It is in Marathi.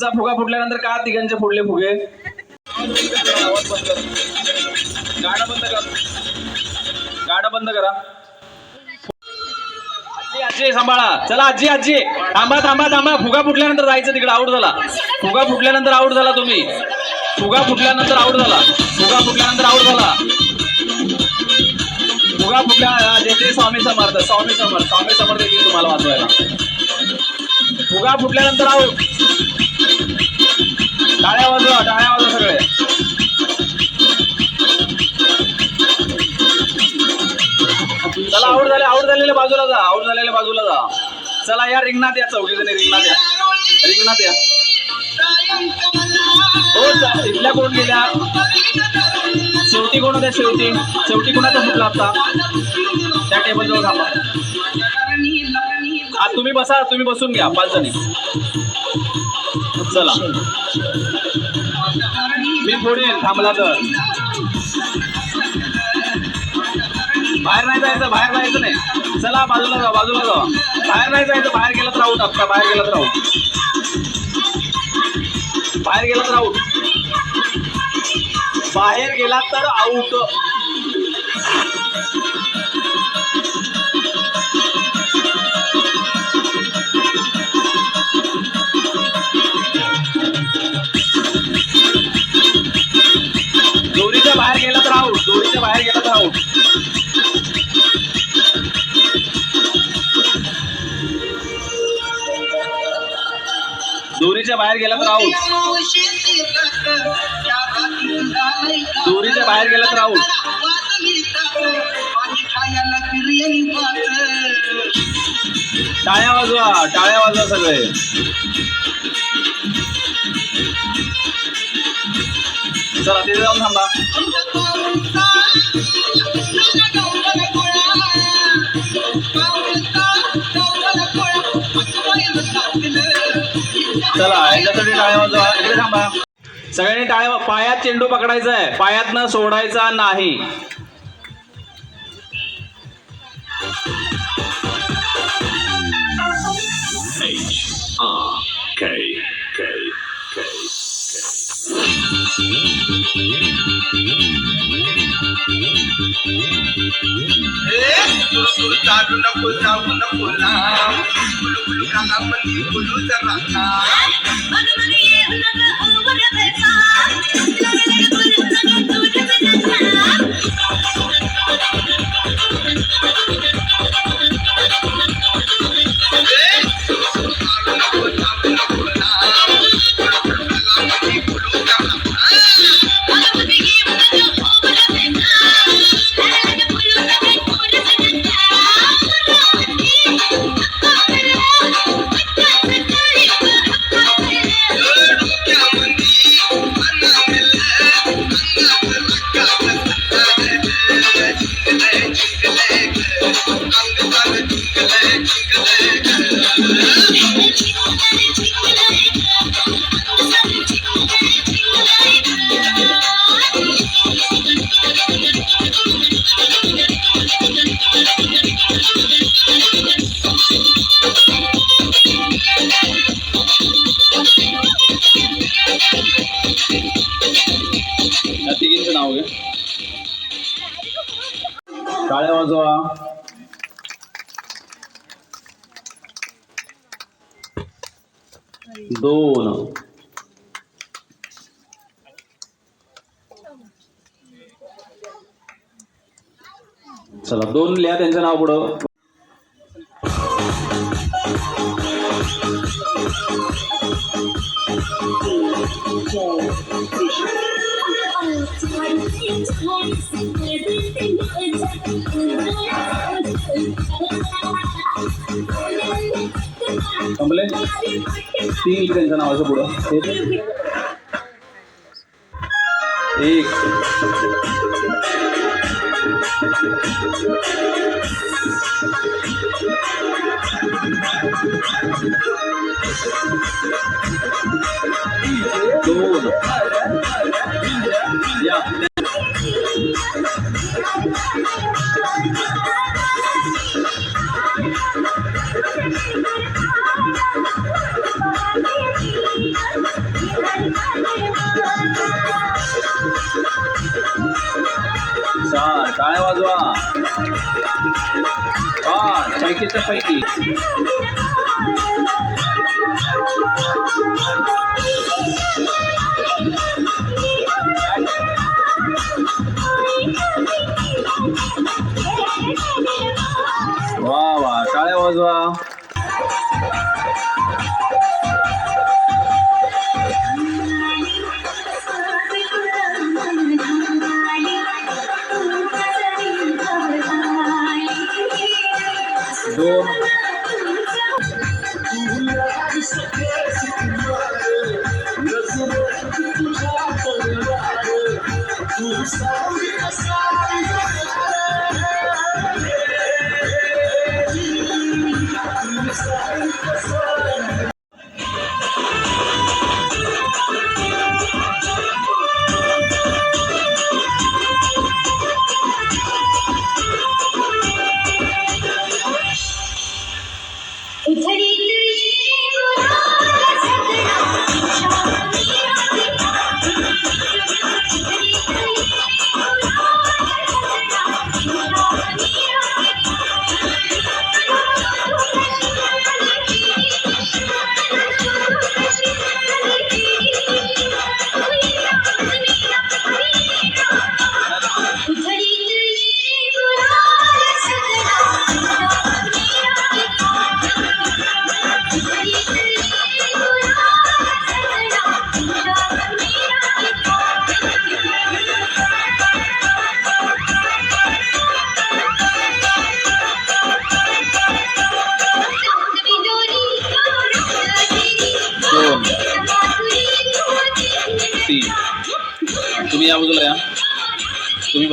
तुमचा फुगा फुटल्यानंतर का तिघांचे फोडले फुगे? गाणं बंद करा, गाणं बंद करा. आजी आजी सांभाळा. चला आजी आजी थांबा थांबा थांबा. फुगा फुटल्यानंतर जायचं तिकडे. आऊट झाला. फुगा फुटल्यानंतर आऊट झाला तुम्ही. फुगा फुटल्यानंतर आऊट झाला. फुगा फुटल्यानंतर आऊट झाला. फुगा फुटल्या देते स्वामी समर्थ. स्वामी समर्थ. स्वामी समर्थ येतील तुम्हाला वाचवायला. फुगा फुटल्यानंतर आऊट. टाळ्या वाजवा, टाळ्या वाजवा सगळे. चला आऊट झाले. आऊट झालेल्या बाजूला जा. आऊट झालेल्या बाजूला जा. चला या रिंगणात या. चौघीजणी रिंगणात या. रिंगणात या. हो इथल्या कोण गेल्या? शेवटी कोण होत्या? शेवटी शेवटी कोणाचा फुटला आता? त्या टेबल जवळ थांबा. तुम्ही बसा. तुम्ही बसून घ्या 5 जणी. चला मी फोडेल थांबला तर. बाहेर नाही जायचं. बाहेर जायचं नाही. चला बाजूला जा. बाजूला जा. बाहेर नाही जायचं. बाहेर गेलं तर आऊट. आता बाहेर गेलं तर आऊट. बाहेर गेला तर आऊट. बाहेर गेला तर आऊट. दोरीच्या बाहेर गेला तर आऊट. दोरीच्या बाहेर गेला तर आऊट. दोरीच्या बाहेर गेला तर आऊट. दोरीच्या बाहेर गेला तर आऊट. टाळ्या वाजवा. टाळ्या वाजवा सगळे. चला तिथे जाऊन थांबा. चला याच्यासाठी टाळ्या वाजवा. इकडे थांबा सगळ्यांनी. टाळ्या. पायात चेंडू पकडायचा आहे. पायातनं सोडायचा नाही. तिघींचं नाव घे. टाळ्या वाजवा. दोन. चला 2 लिहा त्यांचं नाव पुढं. संपले. 3 त्यांच्या नावाचं पुढं. 1 2 या. चार टाळ्या वाजवा. पाच पैकीच्या पैकी. वा वा टाळ्या वाजवा. दोन तीन. तुम्ही या बाजूला या. तुम्ही